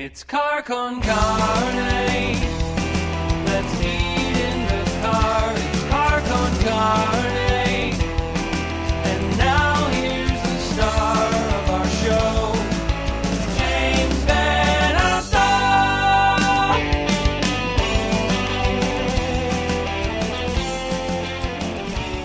It's car con carne. Let's eat in the car. It's car con carne. And now here's the star of our show, James Van Alstyne.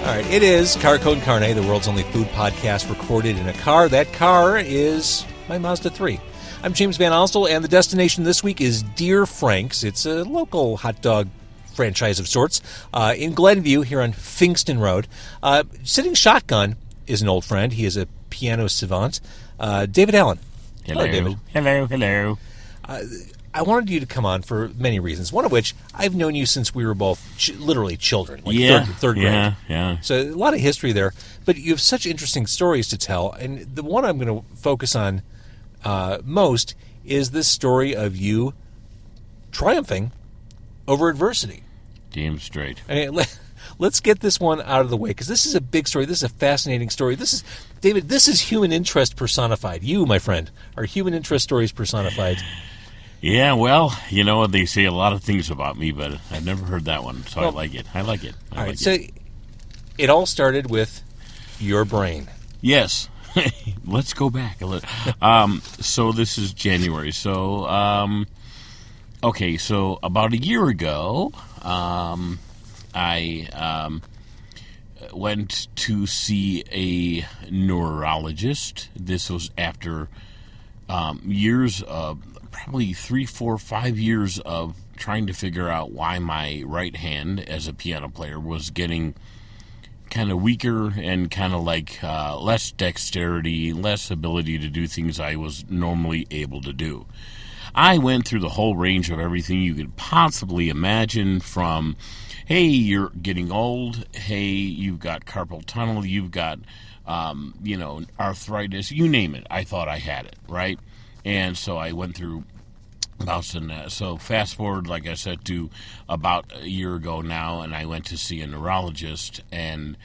All right, it is Car Con Carne, the world's only food podcast recorded in a car. That car is my Mazda 3. I'm James Van Alstyne, and the destination this week is Dear Frank's. It's a local hot dog franchise of sorts in Glenview here on Finkston Road. Sitting shotgun is an old friend. He is a piano savant, David Allen. Hello, David. Hello. I wanted you to come on for many reasons, one of which I've known you since we were both literally children, like third grade. Yeah. So a lot of history there, but you have such interesting stories to tell, and the one I'm going to focus on most is this story of you triumphing over adversity. Damn straight. Let's get this one out of the way, because this is a big story. This is a fascinating story. David, this is human interest personified. You, my friend, are human interest stories personified. Yeah, well, you know, they say a lot of things about me, but I've never heard that one, so I like it. All right, so it all started with your brain. Yes. Let's go back a little. So this is January. So, okay, so about a year ago, I went to see a neurologist. This was after years of, probably 3, 4, 5 years of trying to figure out why my right hand as a piano player was getting kind of weaker and kind of like less dexterity, less ability to do things I was normally able to do. I went through the whole range of everything you could possibly imagine, from, hey, you're getting old, hey, you've got carpal tunnel, you've got, arthritis, you name it. I thought I had it, right? And so I went through bouts in that. So fast forward, like I said, to about a year ago now, and I went to see a neurologist, and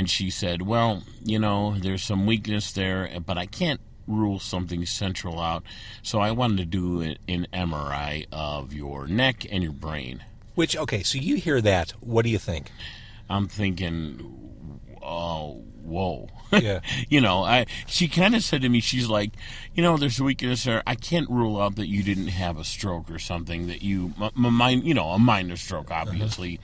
she said, well, there's some weakness there, but I can't rule something central out. So I wanted to do an MRI of your neck and your brain. Okay, so you hear that. What do you think? I'm thinking, oh, whoa. Yeah. She kind of said to me, she's like, there's a weakness there. I can't rule out that you didn't have a stroke or something, that a minor stroke, obviously,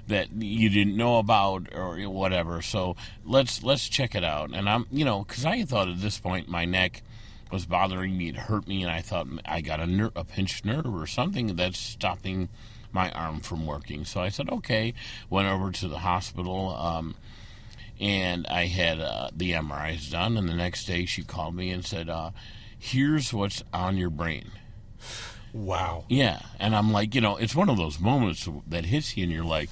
that you didn't know about or whatever. So let's check it out. And I'm, because I thought at this point my neck was bothering me, it hurt me, and I thought I got a pinched nerve or something that's stopping my arm from working. So I said, okay, went over to the hospital, and I had the MRIs done, and the next day she called me and said, here's what's on your brain. Wow. Yeah, and I'm like, it's one of those moments that hits you, and you're like,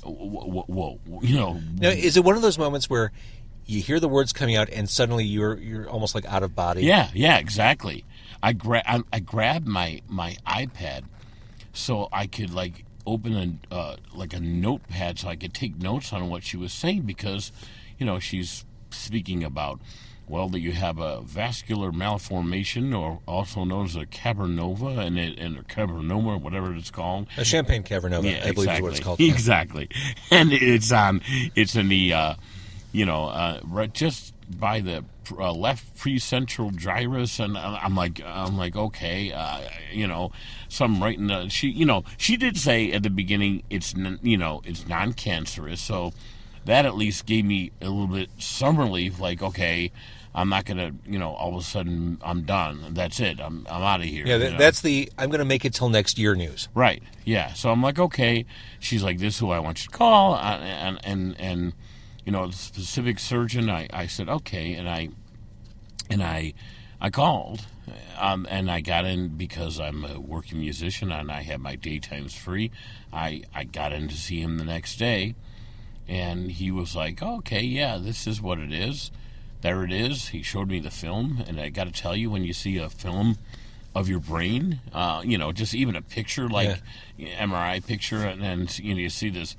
whoa. Now, is it one of those moments where you hear the words coming out and suddenly you're almost like out of body? Yeah, exactly. I grabbed my iPad so I could open a notepad so I could take notes on what she was saying, because she's speaking about, that you have a vascular malformation, or also known as a cavernoma, and a cavernoma, whatever it's called, a champagne cavernoma, yeah, I believe is what it's called. Exactly. And it's in the right just by the left precentral gyrus, and I'm like okay, so I'm writing she did say at the beginning it's non-cancerous, so that at least gave me a little bit some relief, like, okay, I'm not gonna all of a sudden I'm done, that's it, I'm out of here. Yeah, that's the I'm gonna make it till next year news. Right. Yeah. So I'm like, okay. She's like, this is who I want you to call, and the specific surgeon. I said okay, and I called, and I got in because I'm a working musician and I have my daytimes free. I got in to see him the next day, and he was like, okay, yeah, this is what it is. There it is. He showed me the film, and I got to tell you, when you see a film of your brain, just even a picture like MRI picture, and then you see this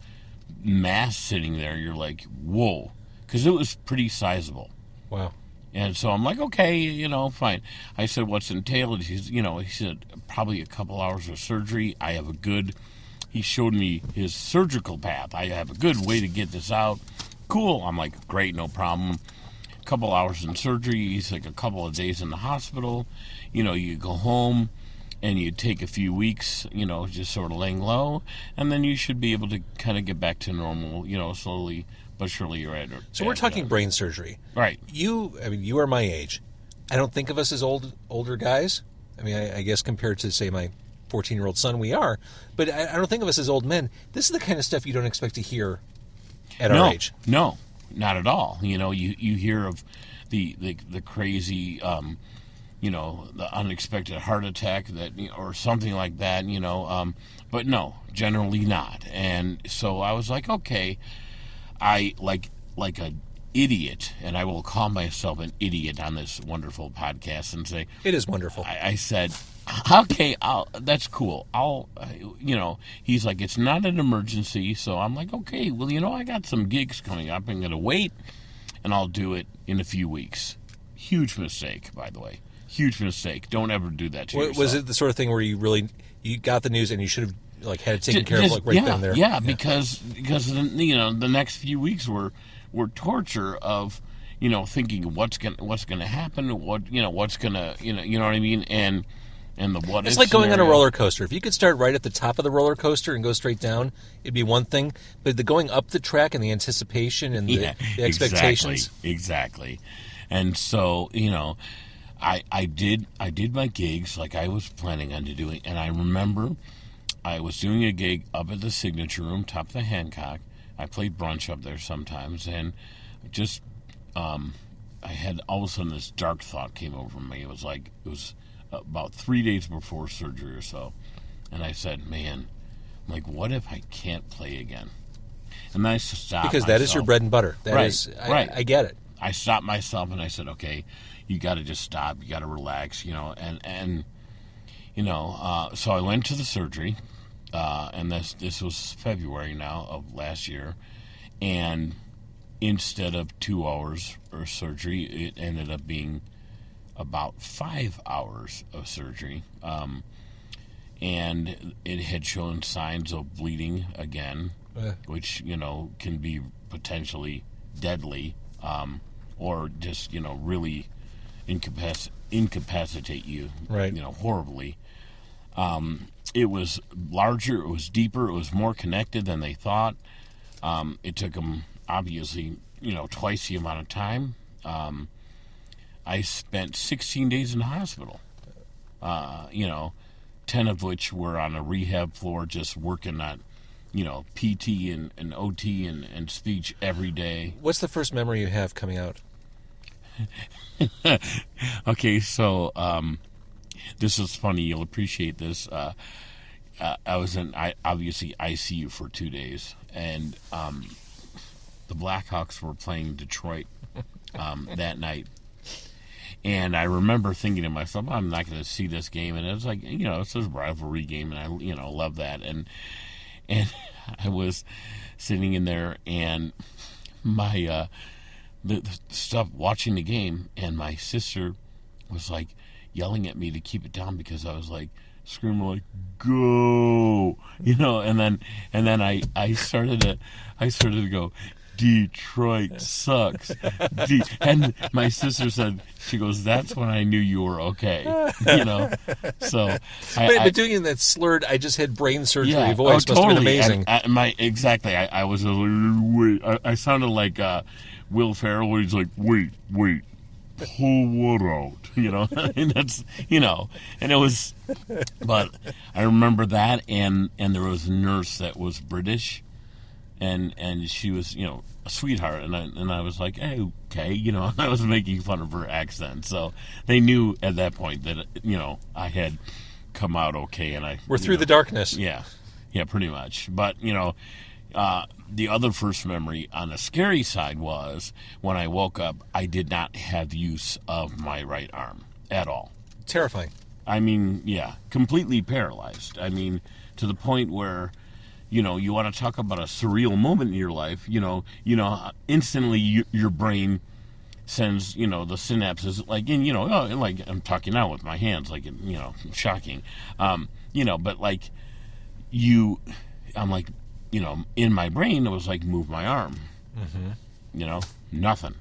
mass sitting there, you're like, whoa, because it was pretty sizable. Wow. And so I'm like, okay, fine. I said, what's entailed? He said, probably a couple hours of surgery. He showed me his surgical path. I have a good way to get this out. Cool. I'm like, great, no problem. A couple hours in surgery. He's like a couple of days in the hospital. You go home and you take a few weeks, just sort of laying low. And then you should be able to kind of get back to normal, slowly. But surely you're at it. So we're talking brain surgery. Right. You are my age. I don't think of us as older guys. I mean, I guess compared to, say, my 14-year-old son, we are. But I don't think of us as old men. This is the kind of stuff you don't expect to hear at our age. No, not at all. You hear of the crazy, the unexpected heart attack or something like that, but no, generally not. And so I was like, okay. I like an idiot, and I will call myself an idiot on this wonderful podcast and say it is wonderful. I said, okay, that's cool. He's like, it's not an emergency, so I'm like, okay, well, I got some gigs coming up. I'm going to wait, and I'll do it in a few weeks. Huge mistake, by the way. Huge mistake. Don't ever do that to yourself. Was it the sort of thing where you got the news and you should have had it taken care of right then and there? Yeah, because the next few weeks were torture of thinking what's gonna happen, what's gonna you know what I mean, and the what. It's like going on a roller coaster. If you could start right at the top of the roller coaster and go straight down, it'd be one thing. But the going up the track and the anticipation and the expectations, exactly. And so I did my gigs like I was planning on doing, and I remember. I was doing a gig up at the Signature Room, top of the Hancock. I played brunch up there sometimes, and just I had all of a sudden this dark thought came over me. It was about 3 days before surgery or so, and I said, "Man, what if I can't play again?" And then I stopped because that is your bread and butter. That is right. I get it. I stopped myself and I said, "Okay, you got to just stop. You got to relax, so I went to the surgery, and this was February now of last year, and instead of 2 hours of surgery, it ended up being about 5 hours of surgery, and it had shown signs of bleeding again, which, can be potentially deadly, or just, really incapacitate you, right. Horribly. It was larger, it was deeper, it was more connected than they thought. It took them, obviously, twice the amount of time. I spent 16 days in the hospital, 10 of which were on a rehab floor just working on, PT and OT and speech every day. What's the first memory you have coming out? Okay, so this is funny. You'll appreciate this. I was in obviously ICU for 2 days, and the Blackhawks were playing Detroit that night. And I remember thinking to myself, I'm not going to see this game. And it was like, it's a rivalry game, and I love that. And I was sitting in there, and my the stuff watching the game, and my sister was like yelling at me to keep it down because I was like screaming like go, and then I started to go, Detroit sucks. And my sister said, she goes, that's when I knew you were okay. So but doing that slurred, I just had brain surgery voice totally. Must have been amazing. I was I sounded like Will Ferrell, where he's like, wait, pull what out? And that's, and it was, but I remember that, and there was a nurse that was British, and she was, a sweetheart, and I was like, hey, okay, I was making fun of her accent, so they knew at that point that, I had come out okay, and we're through the darkness. Yeah, pretty much. But, the other first memory on the scary side was when I woke up, I did not have use of my right arm at all. Terrifying. I mean, completely paralyzed. I mean, to the point where, you want to talk about a surreal moment in your life, instantly your brain sends, the synapses, like, in, like I'm talking now with my hands, like, shocking. But like I'm like, in my brain, it was like, move my arm. Nothing.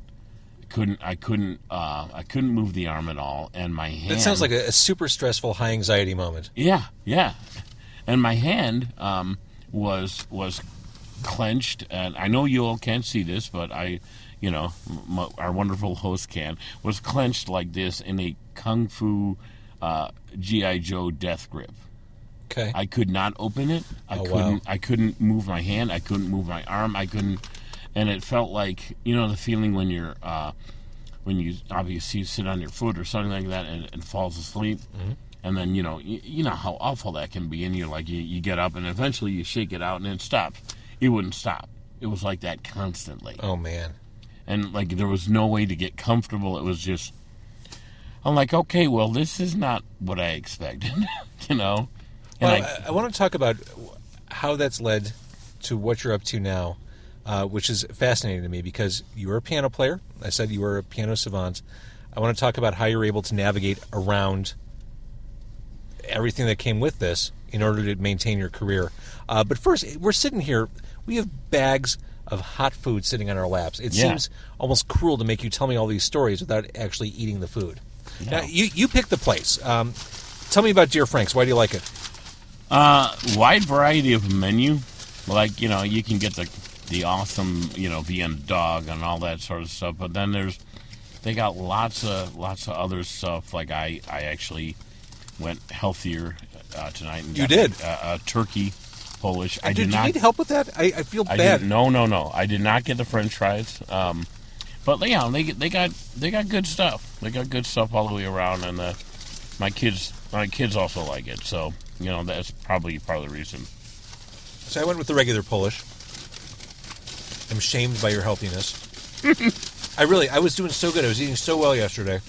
I couldn't move the arm at all, and my hand. That sounds like a super stressful, high anxiety moment. Yeah, and my hand was clenched, and I know you all can't see this, but our wonderful host was clenched like this in a kung fu G.I. Joe death grip. Okay. I could not open it. I couldn't move my hand. I couldn't move my arm. I couldn't. And it felt like, the feeling when you're, when you obviously sit on your foot or something like that and falls asleep. Mm-hmm. And then, you know how awful that can be. And you're like, you get up and eventually you shake it out and it stops. It wouldn't stop. It was like that constantly. Oh, man. And like there was no way to get comfortable. It was just, I'm like, okay, well, this is not what I expected, Well, I want to talk about how that's led to what you're up to now. Which is fascinating to me because you were a piano player. I said you were a piano savant. I want to talk about how you're able to navigate around everything that came with this in order to maintain your career. But first, we're sitting here. We have bags of hot food sitting on our laps. It seems almost cruel to make you tell me all these stories without actually eating the food. No. Now, you picked the place. Tell me about Dear Frank's. Why do you like it? Wide variety of menu. Like, you can get the awesome, Vienna dog and all that sort of stuff. But then they got lots of other stuff. Like I actually went healthier tonight. And you did turkey Polish. Did you need help with that? I feel bad. No. I did not get the French fries. But they got good stuff. They got good stuff all the way around, and my kids also like it. So that's probably part of the reason. So I went with the regular Polish. I'm shamed by your healthiness. I was doing so good. I was eating so well yesterday.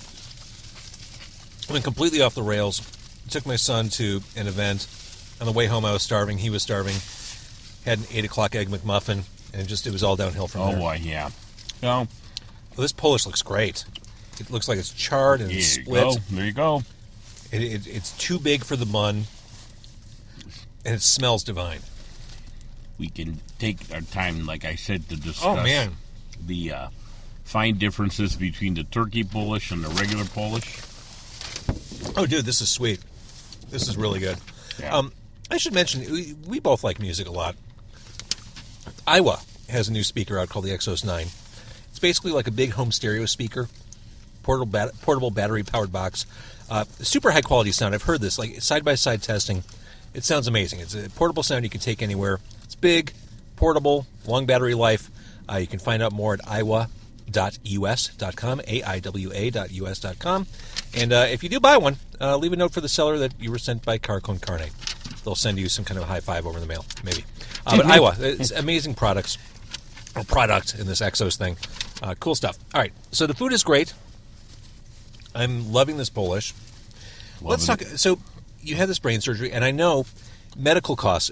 I went completely off the rails. Took my son to an event. On the way home, I was starving. He was starving. Had an 8 o'clock Egg McMuffin, and it was all downhill from there. Oh, boy, yeah. Well, this Polish looks great. It looks like it's charred and split. There you go. It's too big for the bun, and it smells divine. We can take our time, like I said, to discuss the fine differences between the turkey Polish and the regular Polish. Oh, dude, this is sweet. This is really good. Yeah. I should mention, we both like music a lot. Iowa has a new speaker out called the Exos 9. It's basically like a big home stereo speaker, portable battery-powered box. Super high-quality sound. I've heard this, like side-by-side testing. It sounds amazing. It's a portable sound you can take anywhere. It's big, portable, long battery life. You can find out more at iowa.us.com, aiwa.us.com. And if you do buy one, leave a note for the seller that you were sent by Car Con Carne. They'll send you some kind of a high five over the mail, maybe. But Iowa, it's amazing product in this Exos thing. Cool stuff. All right, so the food is great. I'm loving this Polish. Let's talk. So you had this brain surgery, and I know medical costs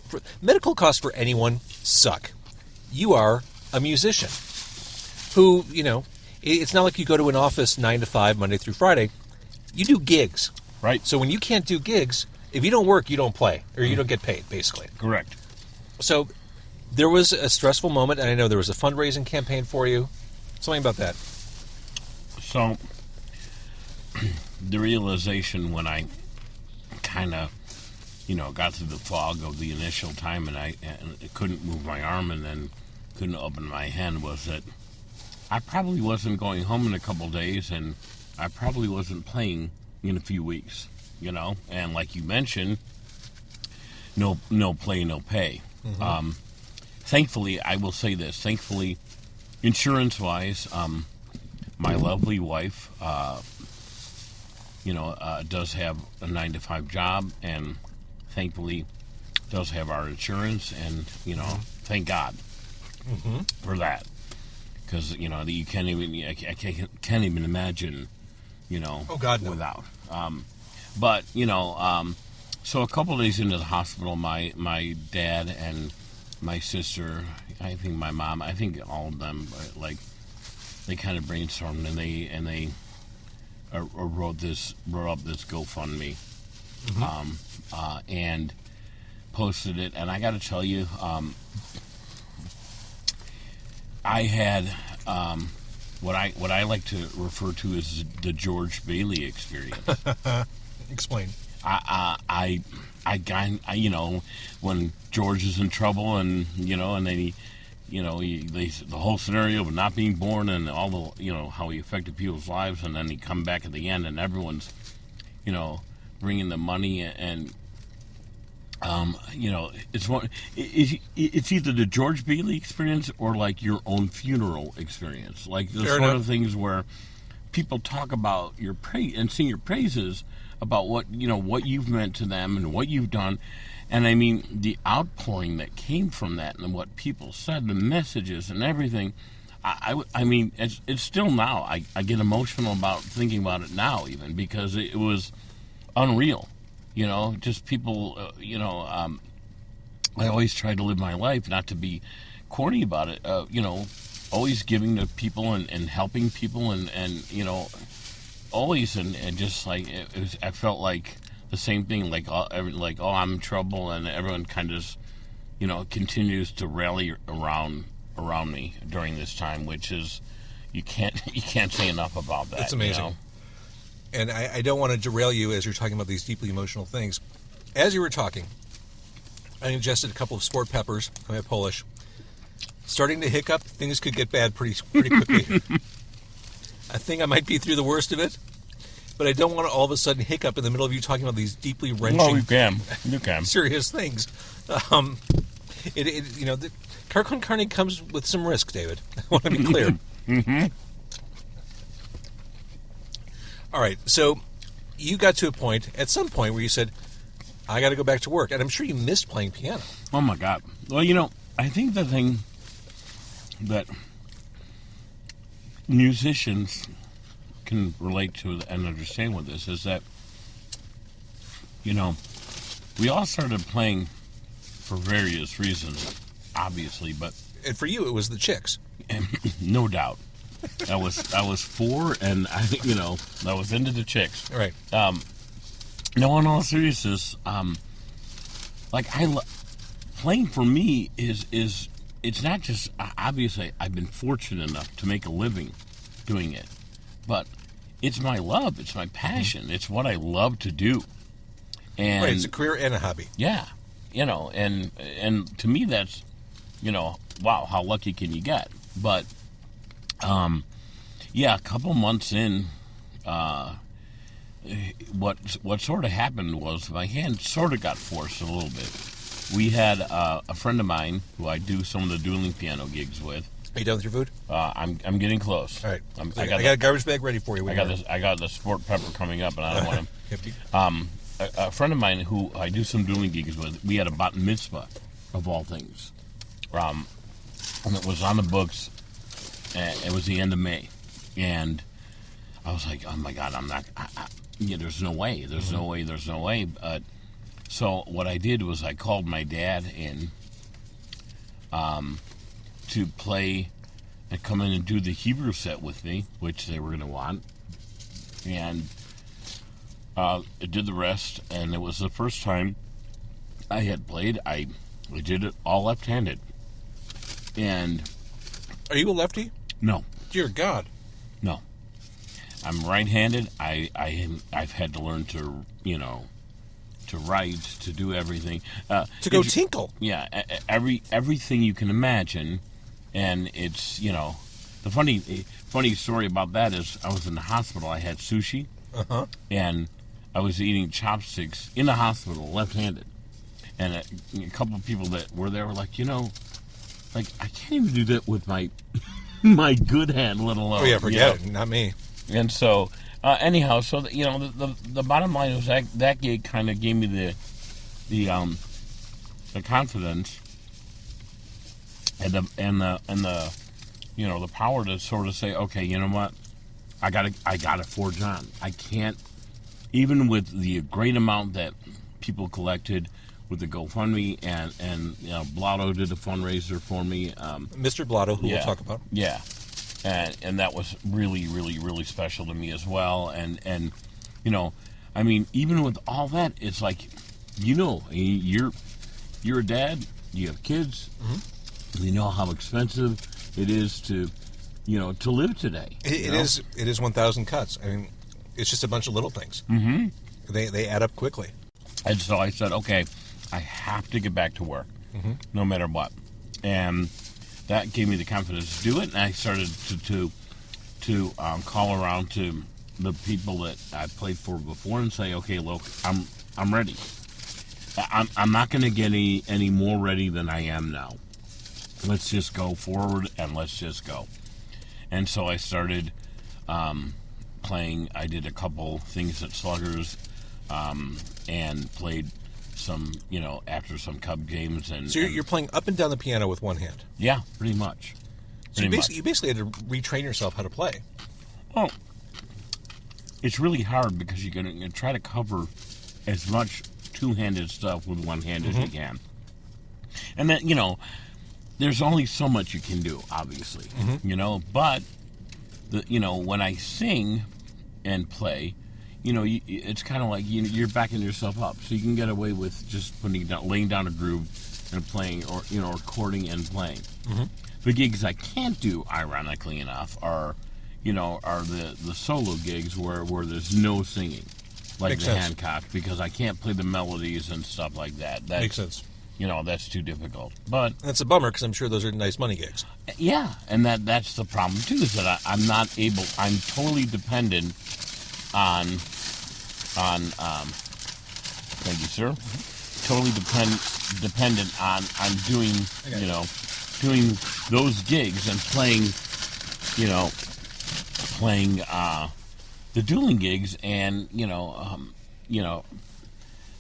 for anyone suck. You are a musician who, it's not like you go to an office 9 to 5, Monday through Friday. You do gigs. Right. So when you can't do gigs, if you don't work, you don't play, or you don't get paid, basically. Correct. So there was a stressful moment, and I know there was a fundraising campaign for you. Tell me about that. So the realization when I kind of, got through the fog of the initial time and I couldn't move my arm and then couldn't open my hand was that I probably wasn't going home in a couple days and I probably wasn't playing in a few weeks, and like you mentioned, no play, no pay. Mm-hmm. Thankfully, I will say this, insurance-wise, my lovely wife, does have a 9 to 5 job and thankfully does have our insurance and, thank God for that. Because, you can't even, I can't even imagine, oh God, no. without. So a couple of days into the hospital, my dad and my sister, I think my mom, I think all of them, they kind of brainstormed and they wrote up this GoFundMe, and posted it. And I got to tell you, I had what I like to refer to as the George Bailey experience. Explain. I when George is in trouble, and and then the whole scenario of not being born and all the how he affected people's lives, and then he come back at the end and everyone's bringing the money, and it's either the George Bailey experience or like your own funeral experience, like the sort of things where people talk about your praise and sing your praises about what you've meant to them and what you've done. And I mean, the outpouring that came from that and what people said, the messages and everything, I mean, it's still now. I get emotional about thinking about it now, even, because it was unreal. Just people, I always try to live my life, not to be corny about it, always giving to people and helping people and always, and just like, I felt like the same thing, like I'm in trouble, and everyone kind of continues to rally around me during this time, which is, you can't say enough about that. It's amazing. And I don't want to derail you as you're talking about these deeply emotional things. As you were talking, I ingested a couple of sport peppers. I'm Polish. Starting to hiccup, things could get bad pretty quickly. I think I might be through the worst of it, but I don't want to all of a sudden hiccup in the middle of you talking about these deeply wrenching, you can, serious things. The Car con Carne comes with some risk, David. I want to be clear. Mm-hmm. All right, so you got to a point, at some point, where you said, I got to go back to work. And I'm sure you missed playing piano. Oh, my God. Well, I think the thing that musicians can relate to and understand with this is that, we all started playing for various reasons, obviously, but... And for you, it was the chicks. No doubt. I was 4, and I was into the chicks. Right. No, in all seriousness, playing for me is it's not just, obviously I've been fortunate enough to make a living doing it, but it's my love, it's my passion, it's what I love to do. And right, it's a career and a hobby. Yeah, and to me that's, wow, how lucky can you get? But a couple months in, what sort of happened was my hand sort of got forced a little bit. We had a friend of mine who I do some of the dueling piano gigs with. Are you done with your food? I'm getting close. All right. I got a garbage bag ready for you. I got the sport pepper coming up, and I don't want to. A friend of mine who I do some dueling gigs with, we had a bat mitzvah, of all things. And it was on the books. It was the end of May, and I was like, "Oh my God, I'm not. There's no way. There's no way." So what I did was I called my dad in to play and come in and do the Hebrew set with me, which they were going to want, and I did the rest. And it was the first time I had played. I did it all left-handed, and. Are you a lefty? No. Dear God. No. I'm right-handed. I've had to learn to, to write, to do everything. To go tinkle. Yeah, everything you can imagine. And it's, the funny story about that is I was in the hospital. I had sushi. Uh-huh. And I was eating chopsticks in the hospital, left-handed. And a couple of people that were there were like, I can't even do that with my my good hand, let alone. Oh yeah, forget it. Not me. And so, anyhow, so the bottom line was that gig kind of gave me the confidence and the the power to sort of say, okay, you know what, I gotta forge on. I can't, even with the great amount that people collected with the GoFundMe, and Blotto did a fundraiser for me. Mr. Blotto, who we'll talk about. Yeah. and that was really, really, really special to me as well. And you know, I mean, even with all that, it's like, you know, you're a dad, you have kids, you know how expensive it is to, you know, to live today. It is 1,000 cuts. I mean, it's just a bunch of little things. Mm-hmm. They add up quickly. And so I said, okay, I have to get back to work, no matter what. And that gave me the confidence to do it. And I started to call around to the people that I played for before and say, okay, look, I'm ready. I'm not going to get any more ready than I am now. Let's just go forward and let's just go. And so I started playing. I did a couple things at Sluggers and played some, you know, after some Cub games. And so you're playing up and down the piano with one hand? Yeah, pretty much. So you basically had to retrain yourself how to play. Well, it's really hard because you're going to try to cover as much two-handed stuff with one hand as you can. And then, you know, there's only so much you can do, obviously, you know, but, you know, when I sing and play, you know, it's kind of like you're backing yourself up, so you can get away with just laying down a groove and playing, or, you know, recording and playing. The gigs I can't do, ironically enough, are the solo gigs where there's no singing, like Makes the sense. Hancock, because I can't play the melodies and stuff like that. Makes sense. You know, that's too difficult. But that's a bummer because I'm sure those are nice money gigs. yeah, and that's the problem too, is that I'm not able. I'm totally dependent on. Thank you, sir. Totally dependent on doing, you know, doing those gigs and playing, you know, the dueling gigs, and you know,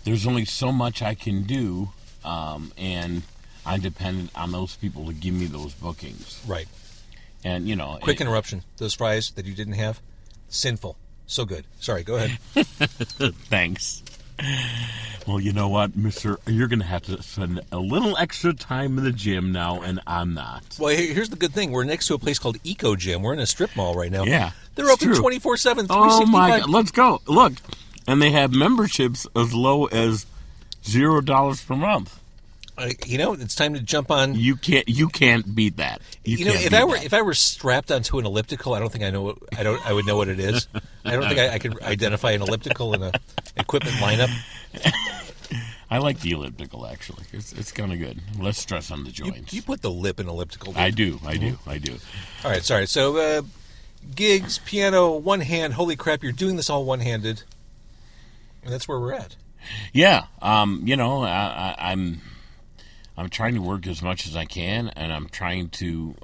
there's only so much I can do, and I'm dependent on those people to give me those bookings. Right. And you know, Quick interruption. Those fries that you didn't have, sinful. So good. Sorry, go ahead. Thanks. Well, you know what, mister? You're going to have to spend a little extra time in the gym now, and I'm not. Well, here's the good thing. We're next to a place called Eco Gym. We're in a strip mall right now. Yeah. They're open 24/7, 365. Oh, my God. Let's go. Look. And they have memberships as low as $0 per month. You know, it's time to jump on. You can't beat that. If I were strapped onto an elliptical, I don't think I would know what it is. I don't think I could identify an elliptical in a equipment lineup. I like the elliptical, actually. It's kind of good. Less stress on the joints. You put the lip in elliptical. Dude. I do. All right, sorry. So gigs, piano, one hand. Holy crap! You're doing this all one-handed, and that's where we're at. Yeah. You know, I'm trying to work as much as I can, and I'm trying to,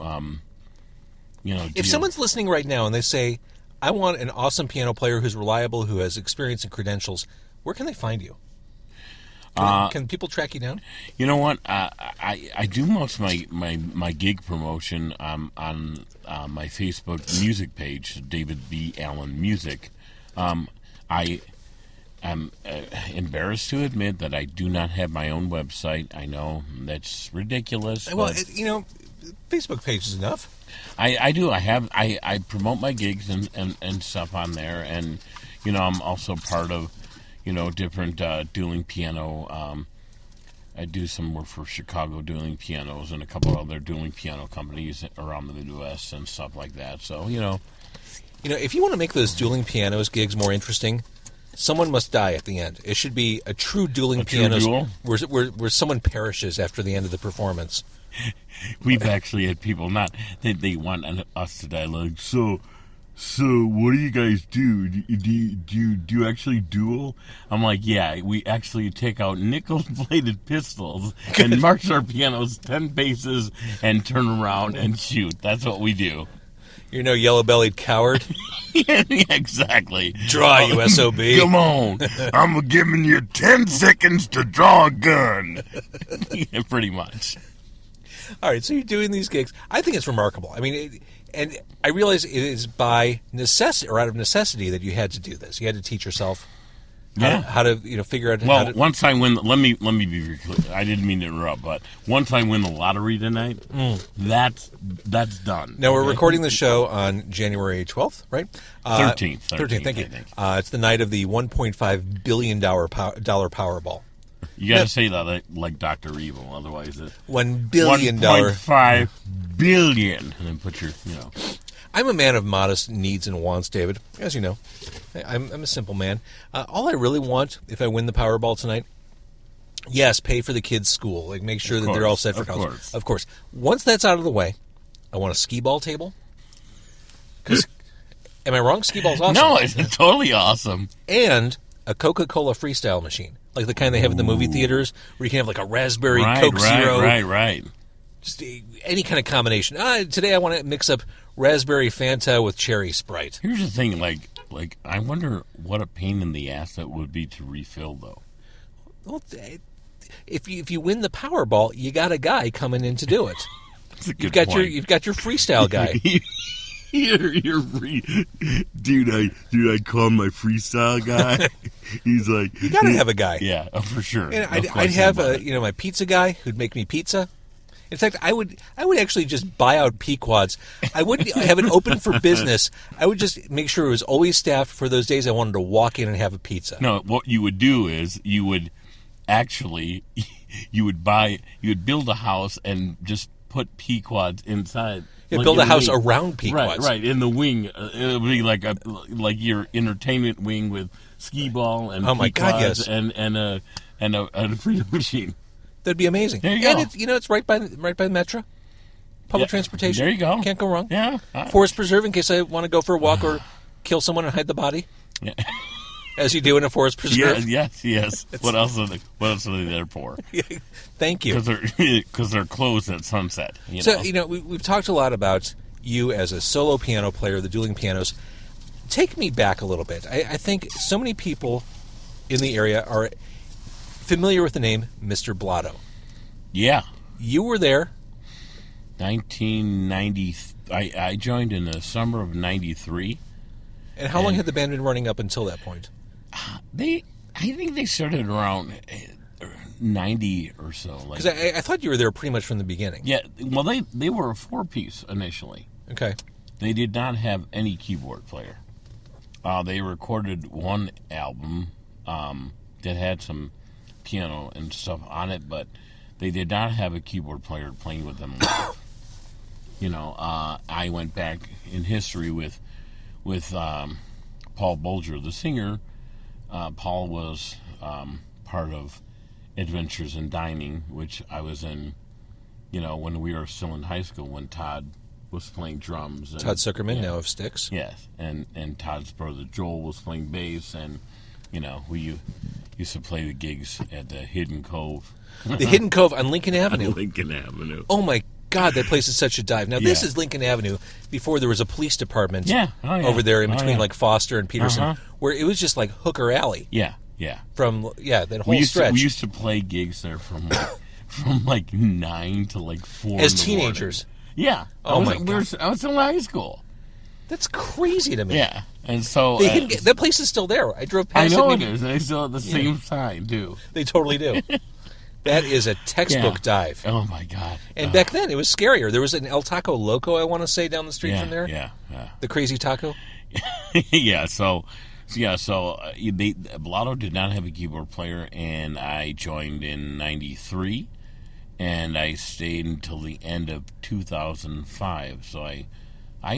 you know. If someone's listening right now and they say, "I want an awesome piano player who's reliable, who has experience and credentials," where can they find you? Can people track you down? You know what? I do most of my gig promotion on my Facebook music page, David B. Allen Music. I am embarrassed to admit that I do not have my own website. I know that's ridiculous. Well, you know, Facebook page is enough. I do. I promote my gigs and stuff on there, and you know, I'm also part of, you know, different dueling piano. I do some work for Chicago Dueling Pianos and a couple other dueling piano companies around the Midwest and stuff like that. So, you know, if you want to make those dueling pianos gigs more interesting, someone must die at the end. It should be a true dueling pianos where someone perishes after the end of the performance. We've actually had people they want us to die. Like, so what do you guys do? Do you actually duel? I'm like, yeah, we actually take out nickel-plated pistols and march our pianos 10 paces and turn around and shoot. That's what we do. You're no yellow-bellied coward. Yeah, exactly. Draw, you SOB. Come on. I'm giving you 10 seconds to draw a gun. Yeah, pretty much. All right, so you're doing these gigs. I think it's remarkable. I mean, and I realize it is by necessity or out of necessity that you had to do this. You had to teach yourself how to figure out. Well, how to, once I win, let me be very clear. I didn't mean to interrupt, but once I win the lottery tonight, that's done. Now we're recording the show on January 12th, right? 13th. 13th. Thank you. It's the night of the $1.5 billion Powerball. You got to say that like Dr. Evil, otherwise it's $1 billion. $1.5 billion, and then put your I'm a man of modest needs and wants, David. As you know, I'm a simple man. All I really want, if I win the Powerball tonight, yes, pay for the kids' school. Like, make sure that they're all set for college. Of course. Once that's out of the way, I want a skee ball table. Because, am I wrong? Skee ball's awesome. No, it's totally awesome. And a Coca-Cola freestyle machine, like the kind they have in the movie theaters, where you can have like a raspberry Coke Zero. Right. Just any kind of combination. Today I want to mix up raspberry Fanta with cherry Sprite. Here's the thing, like I wonder what a pain in the ass that would be to refill, though. Well, if you win the Powerball, you got a guy coming in to do it. That's a good point. You've got your freestyle guy. You're free, dude. I call him my freestyle guy. He's like, you got to have a guy. Yeah, for sure. And I'd have my pizza guy who'd make me pizza. In fact, I would actually just buy out Pequods. I wouldn't have it open for business. I would just make sure it was always staffed for those days I wanted to walk in and have a pizza. No, what you would do is you would build a house and just put Pequods inside. Yeah, build a house around Pequods. Right, in the wing. It would be like your entertainment wing with skee ball and Pequods, God, yes. and a freedom machine. That'd be amazing. There you go. And it's right by the Metro. Public transportation. There you go. Can't go wrong. Yeah. Forest preserve in case I want to go for a walk or kill someone and hide the body. Yeah. As you do in a forest preserve. Yes. What else are they there for? Thank you. Because they're closed at sunset. So we've talked a lot about you as a solo piano player, the Dueling Pianos. Take me back a little bit. I think so many people in the area are familiar with the name Mr. Blotto. Yeah. You were there. 1990. I joined in the summer of 93. And how long had the band been running up until that point? I think they started around 90 or so. Because I thought you were there pretty much from the beginning. Yeah. Well, they were a 4-piece initially. Okay. They did not have any keyboard player. They recorded one album that had some piano and stuff on it, but they did not have a keyboard player playing with them live. I went back in history with Paul Bolger, the singer. Paul was part of Adventures in Dining, which I was in, when we were still in high school, when Todd was playing drums. And, Todd Zuckerman, now of Styx. Yes, and Todd's brother Joel was playing bass, and, we used to play the gigs at the Hidden Cove. The Hidden Cove on Lincoln Avenue. Lincoln Avenue. Oh, my God, that place is such a dive. Now, this is Lincoln Avenue before there was a police department over there in between like Foster and Peterson, where it was just like Hooker Alley. Yeah. From, that whole stretch. We used to play gigs there from 9 to 4 as teenagers. Yeah. Oh, my God. I was in high school. That's crazy to me. Yeah. And so that place is still there. I drove past it. I know it is. They still have the same sign, too. They totally do. That is a textbook dive. Oh, my God. And back then, it was scarier. There was an El Taco Loco, I want to say, down the street from there. Yeah. The Crazy Taco. Blotto did not have a keyboard player, and I joined in 93, and I stayed until the end of 2005. So I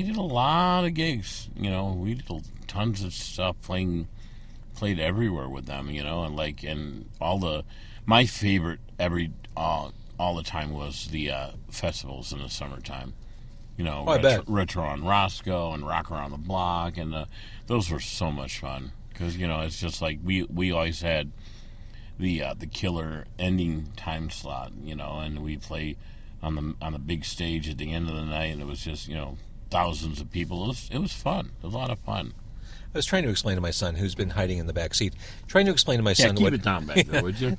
did a lot of gigs. We did tons of stuff, played everywhere with them. And my favorite all the time was the festivals in the summertime. Retro on Roscoe and Rock Around the Block, and those were so much fun because it's just like we always had the killer ending time slot, and we play on the big stage at the end of the night, and it was just thousands of people. It was fun. It was a lot of fun. I was trying to explain to my son, who's been hiding in the back seat, keep it down back there, would you?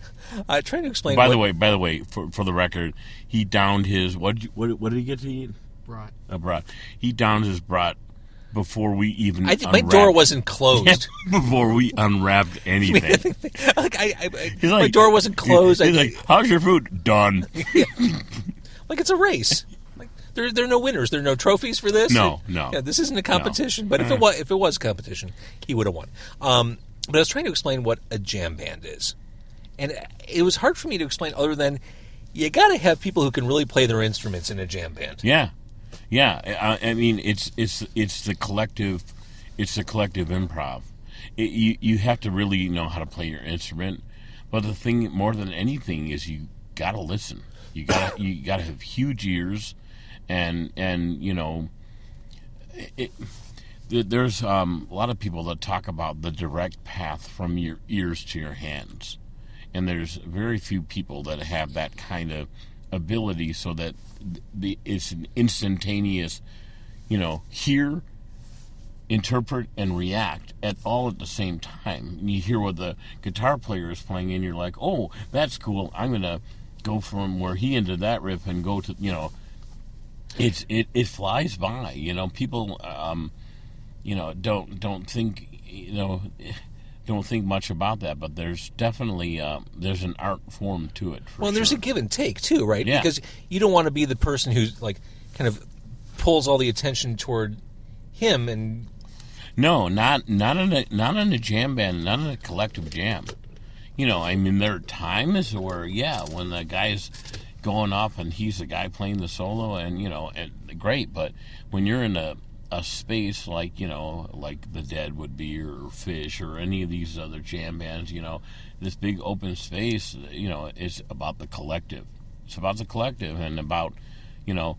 Trying to explain. By the way, for the record, he downed his what did he get to eat? Brat. A brat. He downed his brat before we even my door wasn't closed. Before we unwrapped anything. My door wasn't closed. He's like, how's your food? Done. Yeah. Like it's a race. Like there are no winners. There are no trophies for this. No. Yeah, this isn't a competition. No. But if it was competition, he would have won. But I was trying to explain what a jam band is, and it was hard for me to explain other than you got to have people who can really play their instruments in a jam band. Yeah. I mean, it's the collective. It's the collective improv. You have to really know how to play your instrument. But the thing, more than anything, is you got to listen. You got to have huge ears, and you know, there's a lot of people that talk about the direct path from your ears to your hands, and there's very few people that have that kind of ability, so that it's an instantaneous, you know, hear, interpret, and react all at the same time. And you hear what the guitar player is playing, and you're like, oh, that's cool. I'm going to go from where he ended that riff and go to, you know, it flies by. You know, people, you know, don't think, you know, don't think much about that, but there's definitely there's an art form to it. Well, and there's a give and take too, right? Yeah. Because you don't want to be the person who's like kind of pulls all the attention toward him, and not in a jam band, not in a collective jam. You know, I mean, there are times where when the guy's going off and he's the guy playing the solo, and you know, and great. But when you're in a space like, you know, like the Dead would be, or Fish, or any of these other jam bands, you know, this big open space, you know, is about the collective. It's about the collective, and about, you know,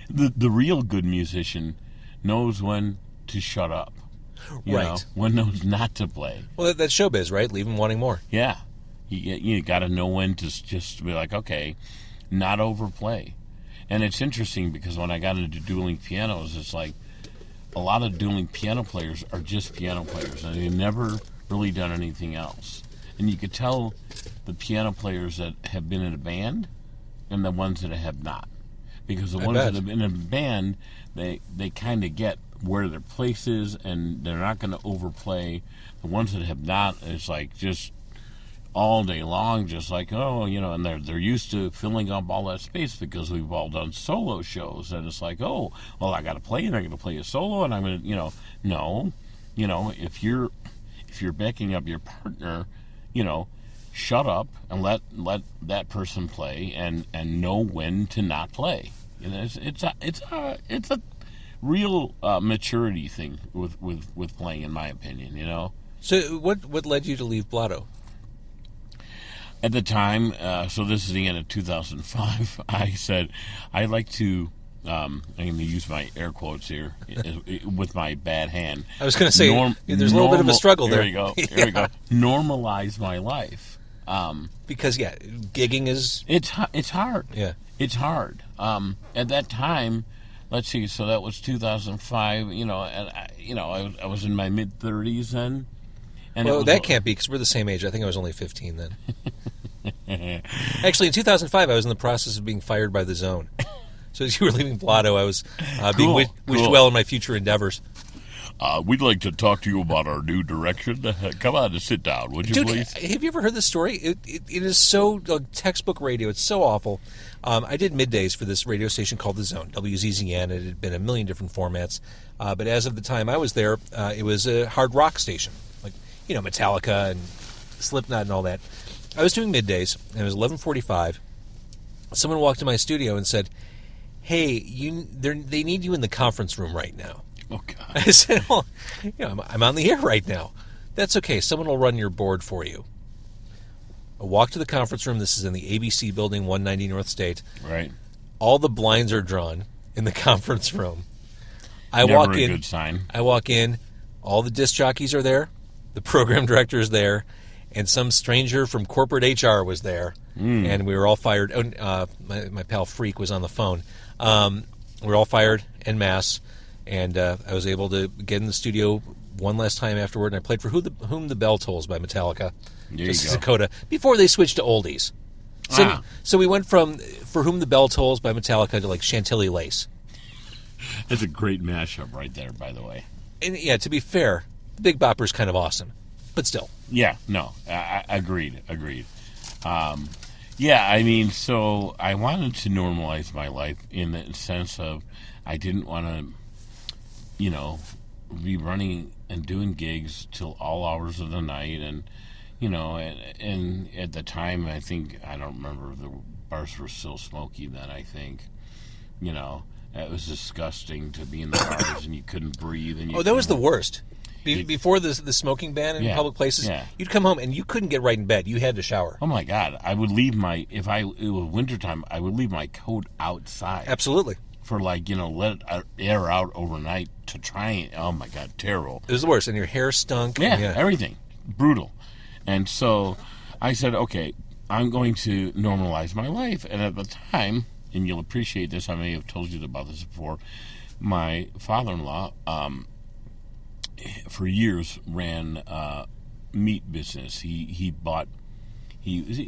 the real good musician knows when to shut up. You know, when knows not to play. Well, that's showbiz, right? Leave them wanting more. Yeah. You got to know when to just be like, okay, not overplay. And it's interesting because when I got into dueling pianos, it's like a lot of dueling piano players are just piano players, and they've never really done anything else. And you could tell the piano players that have been in a band and the ones that have not. Because the ones that have been in a band, they kind of get where their place is, and they're not going to overplay. The ones that have not, it's like just all day long, just like, oh, you know, and they're used to filling up all that space because we've all done solo shows, and it's like, oh, well, I got to play, and I got to play a solo, and I'm going to, you know, no, you know, if you're backing up your partner, you know, shut up and let that person play, and know when to not play. You know, it's a real maturity thing with playing, in my opinion, you know. So what led you to leave Blotto? At the time, so this is the end of 2005, I said, I'd like to, I'm going to use my air quotes here with my bad hand. I was going to say, there's a little bit of a struggle there. There you go. There we go. Normalize my life. Because, gigging is... It's hard. Yeah. It's hard. At that time, let's see, so that was 2005, you know, and I was in my mid-30s then. And well, that can't be, because we're the same age. I think I was only 15 then. Actually, in 2005, I was in the process of being fired by the Zone. So as you were leaving Blotto, I was being wished well in my future endeavors. We'd like to talk to you about our new direction. Come on and sit down, would you, please? Have you ever heard this story? It is so textbook radio. It's so awful. I did middays for this radio station called The Zone, WZZN. It had been a million different formats. But as of the time I was there, it was a hard rock station. Like, you know, Metallica and Slipknot and all that. I was doing middays, and it was 11:45. Someone walked in my studio and said, hey, they need you in the conference room right now. Oh, God. I said, well, you know, I'm on the air right now. That's okay. Someone will run your board for you. I walk to the conference room. This is in the ABC building, 190 North State. Right. All the blinds are drawn in the conference room. Never a good sign. I walk in. All the disc jockeys are there. The program director is there. And some stranger from corporate HR was there. And we were all fired. My pal Freak was on the phone. We were all fired en masse. And I was able to get in the studio one last time afterward, and I played for Whom the Bell Tolls by Metallica, just as a coda, before they switched to oldies. So we went from For Whom the Bell Tolls by Metallica to like Chantilly Lace. That's a great mashup right there, by the way. And yeah, to be fair, the Big Bopper's kind of awesome, but still. Yeah, no, I agreed. Yeah, I mean, so I wanted to normalize my life in the sense of I didn't want to, be running and doing gigs till all hours of the night, and and at the time, I don't remember if the bars were still smoky then. I think, it was disgusting to be in the bars and you couldn't breathe. And that was the worst. Before the smoking ban in public places, you'd come home and you couldn't get right in bed. You had to shower. Oh my God! I would leave it was wintertime, I would leave my coat outside. Absolutely. For let it air out overnight to try and, oh my God, terrible. It was the worst, and your hair stunk. Yeah, everything. Brutal. And so I said, okay, I'm going to normalize my life. And at the time, and you'll appreciate this, I may have told you about this before, my father-in-law, for years ran meat business. He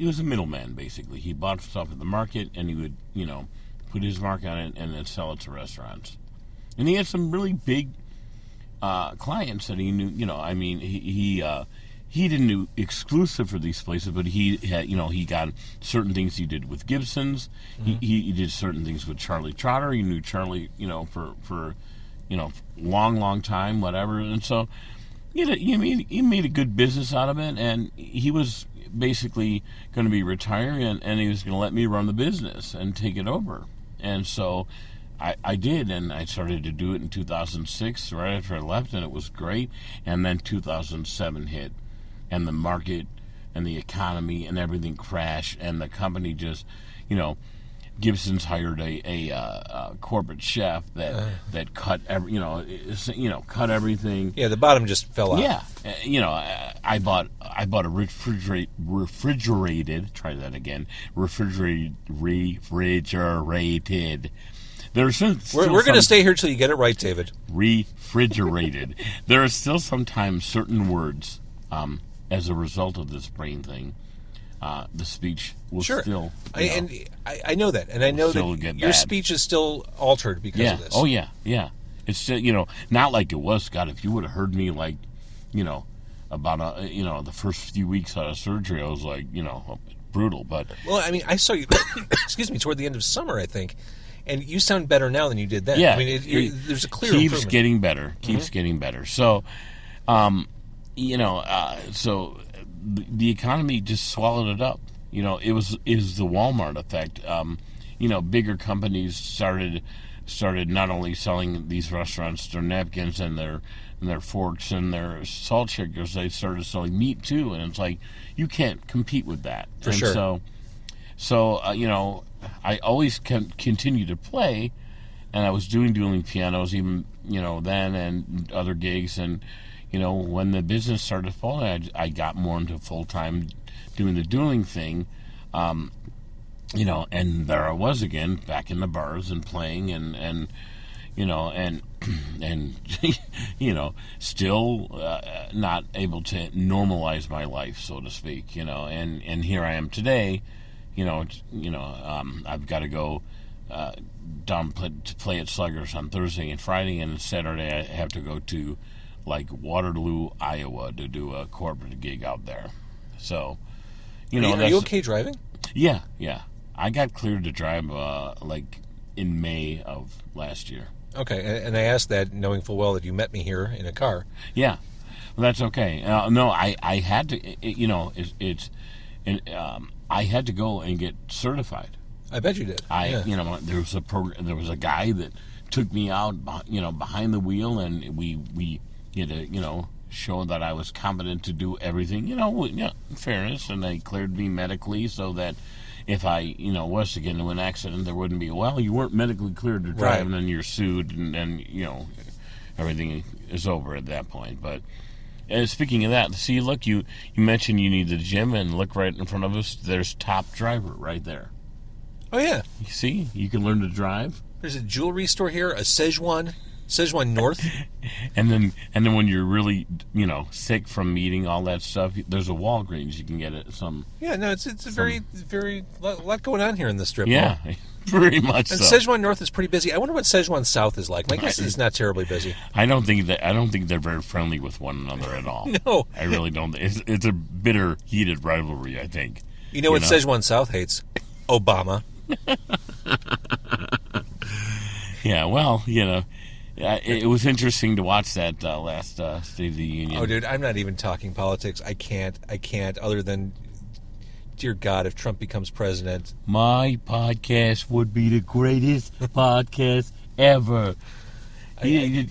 was a middleman, basically. He bought stuff at the market, and he would, put his mark on it and then sell it to restaurants. And he had some really big clients that he knew, he didn't do exclusive for these places, but he had, he got certain things he did with Gibson's. Mm-hmm. He did certain things with Charlie Trotter. He knew Charlie, for long time, whatever. And so he made a good business out of it, and he was basically going to be retiring, and he was going to let me run the business and take it over. And so I did, and I started to do it in 2006, right after I left, and it was great. And then 2007 hit, and the market and the economy and everything crashed, and the company just, Gibson's hired a corporate chef that cut cut everything. Yeah, the bottom just fell out. Yeah, I bought a refrigerated. Try that again. Refrigerated. We're going to stay here till you get it right, David. Refrigerated. There are still sometimes certain words, as a result of this brain thing. The speech will still... I know that, and I know that your speech is still altered because of this. Oh, yeah. It's still, not like it was. God, if you would have heard me, about, the first few weeks out of surgery, I was like, brutal, but... Well, I mean, I saw you, excuse me, toward the end of summer, I think, and you sound better now than you did then. Yeah. I mean, there's a clear improvement. Keeps getting better. So, so... The economy just swallowed it up. It was the Walmart effect. Bigger companies started not only selling these restaurants their napkins and their forks and their salt shakers, they started selling meat too. And it's like, you can't compete with that. For sure. So I always continue to play, and I was doing Dueling Pianos even then and other gigs, and when the business started falling, I got more into full-time doing the dueling thing, and there I was again, back in the bars and playing, and still not able to normalize my life, so to speak, and here I am today, I've got to go down to play at Sluggers on Thursday and Friday, and Saturday I have to go to Waterloo, Iowa, to do a corporate gig out there. So, are you okay driving? Yeah. I got cleared to drive in May of last year. Okay, and I asked that knowing full well that you met me here in a car. Yeah, well, that's okay. No, I had to. I had to go and get certified. I bet you did. There was a there was a guy that took me out, behind the wheel, and we had to, show that I was competent to do everything, in fairness, and they cleared me medically so that if I, was to get into an accident, there wouldn't be, you weren't medically cleared to drive, right, and then you're sued, and everything is over at that point. But speaking of that, see, look, you mentioned you need the gym, and look right in front of us, there's Top Driver right there. Oh, yeah. You see, you can learn to drive. There's a jewelry store here, a Szechuan North. and then when you're really, sick from eating all that stuff, there's a Walgreens you can get it some. Yeah, no, it's a very lot going on here in the strip mall. Very much And so. Szechuan North is pretty busy. I wonder what Szechuan South is like. My guess is it's not terribly busy. I don't think they're very friendly with one another at all. No. I really don't. It's a bitter, heated rivalry, I think. You know what Szechuan South hates? Obama. Yeah, well, it was interesting to watch that last State of the Union. Oh, dude, I'm not even talking politics. I can't. Other than, dear God, if Trump becomes president. My podcast would be the greatest podcast ever. I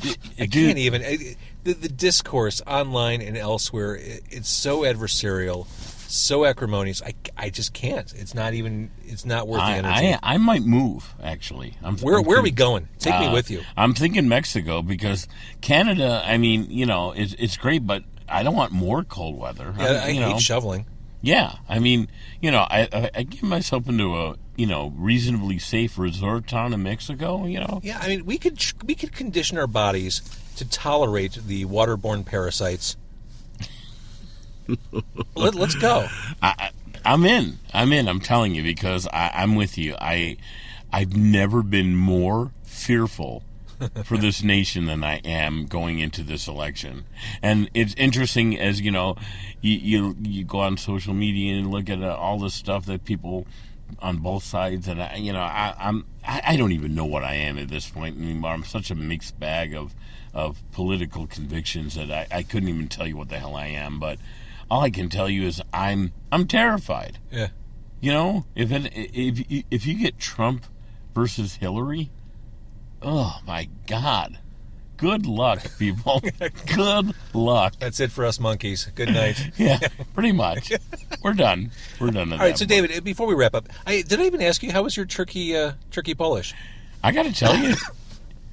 can't even. The discourse online and elsewhere, it's so adversarial, so acrimonious. I just can't. It's not worth the energy. I might move, actually. Where are we going? Take me with you. I'm thinking Mexico because Canada, I mean, it's great, but I don't want more cold weather. Yeah, I hate shoveling. Yeah, I mean, I get myself into a, reasonably safe resort town in Mexico, Yeah, I mean, we could condition our bodies to tolerate the waterborne parasites. Let's go. I'm in. I'm telling you, because I'm with you. I've never been more fearful for this nation than I am going into this election. And it's interesting, as you go on social media and look at all the stuff that people on both sides, and I don't even know what I am at this point anymore. I'm such a mixed bag of political convictions that I couldn't even tell you what the hell I am. But all I can tell you is I'm terrified. Yeah. If you get Trump versus Hillary, oh my God. Good luck, people. Good luck. That's it for us monkeys. Good night. Yeah, pretty much. We're done. All right, so David, before we wrap up, did I even ask you, how was your turkey Polish? I got to tell you,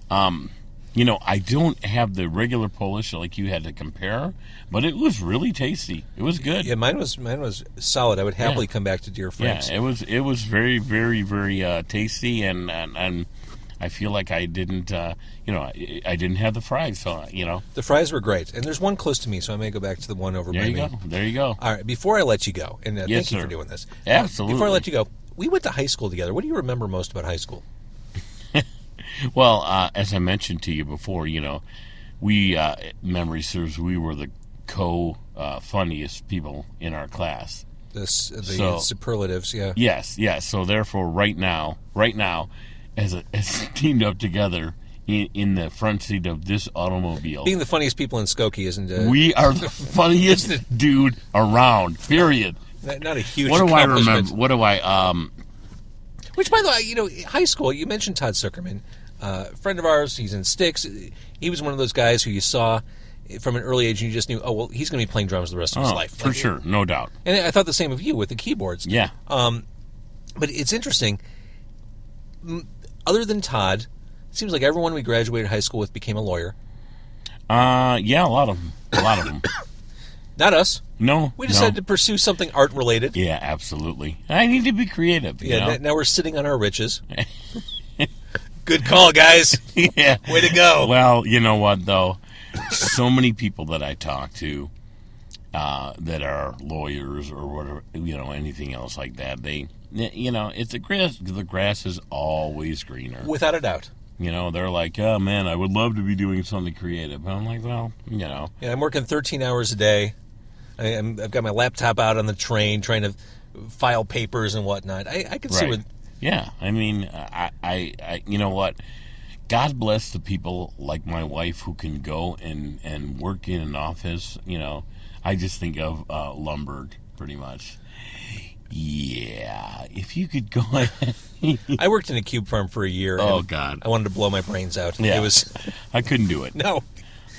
I don't have the regular Polish like you had to compare, but it was really tasty. It was good. Yeah, mine was solid. I would happily come back to Dear Franks. Yeah, it was very, very, very tasty, and I feel like I didn't, I didn't have the fries, so, The fries were great, and there's one close to me, so I may go back to the one over by me. There you go. All right, before I let you go, and Yes, thank you sir. for doing this. Absolutely. Before I let you go, we went to high school together. What do you remember most about high school? Well, as I mentioned to you before, we, memory serves, we were the funniest people in our class. The superlatives, yeah. Yes. So therefore, right now, as teamed up together in the front seat of this automobile, Being the funniest people in Skokie isn't... we are the funniest dude around. Period. Not a huge What do I accomplishment. remember? What do I? Which, by the way, high school. You mentioned Todd Zuckerman, friend of ours. He's in Styx. He was one of those guys who you saw from an early age, and you just knew, oh well, he's going to be playing drums the rest of his life, for sure, no doubt. And I thought the same of you with the keyboards. Yeah. But it's interesting. Other than Todd, it seems like everyone we graduated high school with became a lawyer. Yeah, a lot of them. Not us. No, We decided to pursue something art related. Yeah, absolutely. I need to be creative. Now we're sitting on our riches. Good call, guys. Yeah. Way to go. Well, you know what, though? So many people that I talk to that are lawyers or whatever, anything else like that, it's the grass is always greener. Without a doubt. They're like, oh, man, I would love to be doing something creative. And I'm like, well, Yeah, I'm working 13 hours a day. I've got my laptop out on the train trying to file papers and whatnot. I can see Right. what... Yeah, I mean, I you know what? God bless the people like my wife who can go and work in an office. I just think of Lumberg pretty much. Yeah, if you could go ahead. I worked in a cube farm for a year. Oh, and God. I wanted to blow my brains out. Yeah. It was... I couldn't do it. No.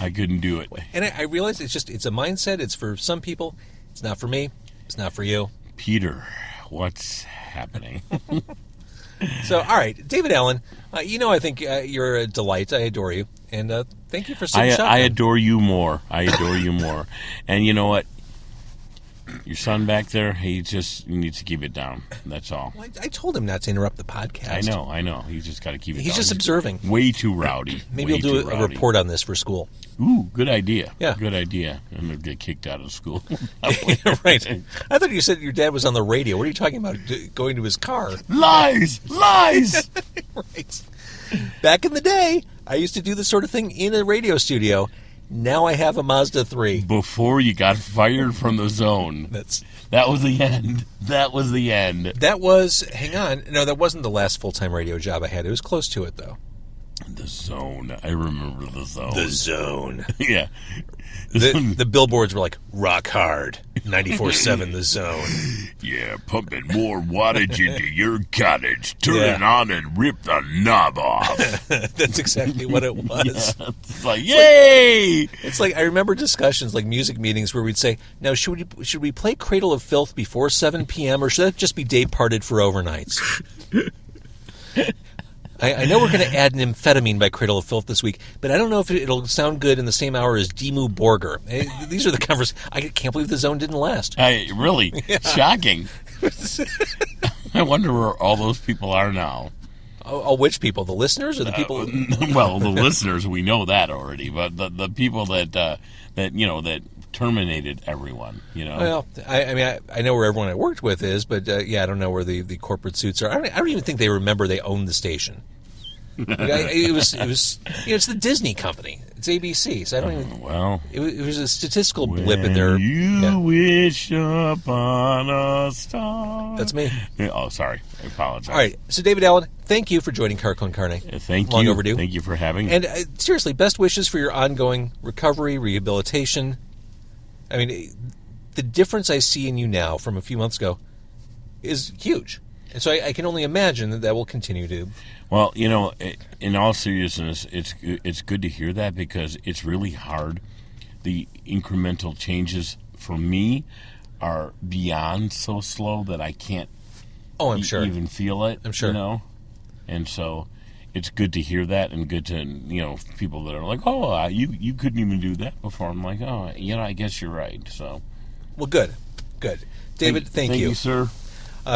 I couldn't do it. And I realized it's a mindset. It's for some people. It's not for me. It's not for you. Peter, what's happening? So, all right, David Allen, I think you're a delight. I adore you. And thank you for sitting shotgun. I adore you more. And you know what? Your son back there, he needs to keep it down. That's all. Well, I told him not to interrupt the podcast. I know. He's just got to keep it down. He's just observing. Way too rowdy. Maybe he'll do a report on this for school. Ooh, good idea. Yeah. Good idea. I'm going to get kicked out of school. Right. I thought you said your dad was on the radio. What are you talking about? Going to his car? Lies! Right. Back in the day, I used to do this sort of thing in a radio studio. Now I have a Mazda 3. Before you got fired from the zone. That was the end. That was the end. That was, hang on. No, that wasn't the last full-time radio job I had. It was close to it, though. The zone. I remember the zone. The zone. Yeah. The billboards were like, rock hard, 94.7 The Zone. Yeah, pumping more wattage into your cottage. Turn it on and rip the knob off. That's exactly what it was. Yeah, it's like, yay! It's like, I remember discussions, like music meetings, where we'd say, now, should we play Cradle of Filth before 7 p.m., or should that just be dayparted for overnights? I know we're going to add an amphetamine by Cradle of Filth this week, but I don't know if it'll sound good in the same hour as Demu Borger. These are the conversations. I can't believe the zone didn't last. Really? Yeah. Shocking. I wonder where all those people are now. Oh, which people? The listeners or the people? Well, the listeners, we know that already, but the people that terminated everyone, Well, I know where everyone I worked with is, but I don't know where the corporate suits are. I don't even think they remember they owned the station. It was it's the Disney company. It's ABC, so I don't even. Well, it was a statistical blip in their. You wish upon a star. That's me. Oh, sorry, I apologize. All right, so David Allen, thank you for joining Car Con Carne. Thank Long you. overdue. Thank you for having me. And seriously, best wishes for your ongoing recovery, rehabilitation. I mean, the difference I see in you now from a few months ago is huge. And so I can only imagine that will continue to. Well, in all seriousness, it's good to hear that because it's really hard. The incremental changes for me are beyond so slow that I can't I'm sure. even feel it. I'm sure. And so it's good to hear that and good to, people that are like, oh, you couldn't even do that before. I'm like, oh, I guess you're right. So, well, good. David, thank you. Thank you, sir.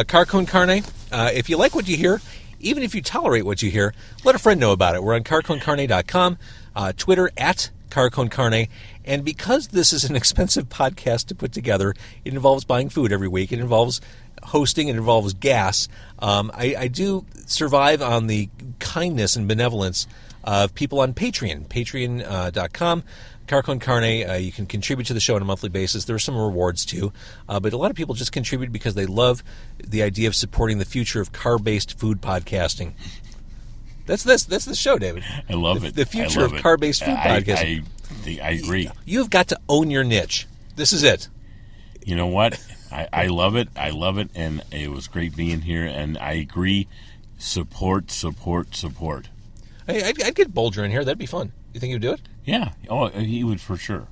Car Con Carne, if you like what you hear, even if you tolerate what you hear, let a friend know about it. We're on carconcarne.com, Twitter @CarConCarne. And because this is an expensive podcast to put together, it involves buying food every week. It involves hosting. It involves gas. I do survive on the kindness and benevolence of people on Patreon, patreon.com. Car Con Carne, you can contribute to the show on a monthly basis. There are some rewards, too. But a lot of people just contribute because they love the idea of supporting the future of car-based food podcasting. That's the show, David. I love it. The future of car-based food podcasting. I agree. You've got to own your niche. This is it. You know what? I love it. I love it. And it was great being here. And I agree. Support. I'd get Bolger in here. That'd be fun. You think he'd do it? Yeah. Oh, he would for sure.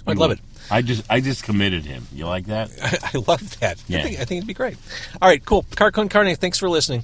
I'd love it. I just committed him. You like that? I love that. Yeah. I think it'd be great. All right, cool. Car Con Carne, thanks for listening.